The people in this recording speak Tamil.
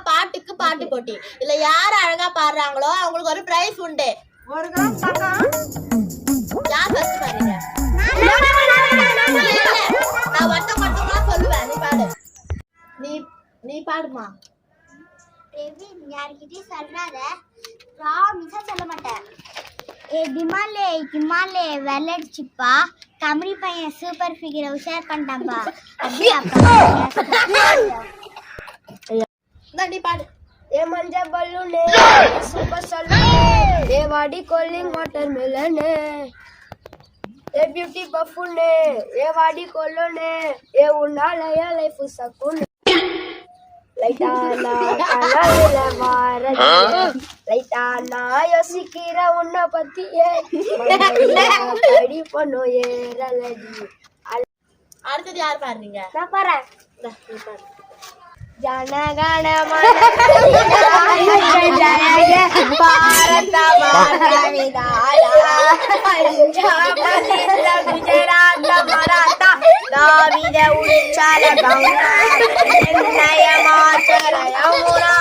பாட்டுக்கு பாட்டு போட்டி. இல்ல யார் அழகா பாடுறாங்களோ அவங்களுக்கு ஒரு பிரைஸ் உண்டு. யார் ஃபர்ஸ்ட் பாடுறீங்க? நான் வட்டமா சொல்லுவேன். நீ பாடு. நீ பாடுமா. யார்கிட்டயும் சொல்லாத. ப்ராமிஸா சொல்ல மாட்டேன். ஹிமாலே வெள்ளடிச்சுப்பா. கமரி பையன் சூப்பர் ஃபிகரை உஷார் பண்ணிட்டான்பா. நீ பாடு. ए मंजा बलूने सुपर सलूने ए वाडी कॉलिंग वाटरमेलन ए ब्यूटी बफूने ए वाडी कोलोने ए उन्हाळ्या या लाईफ सकून लैटाना कानाला मारत लैटाना योसिकिरा उन्ना पतिये कडी पनो येरलडी. அடுத்தது யார் பாடுறீங்க? நான் பாறேன். நீ பாடு. जनगण मन जय भारत माता विधाता पंजाब गुजरात मराठा द्राविड उच्चाल गंगा चेन्नई हिमाचल यमुना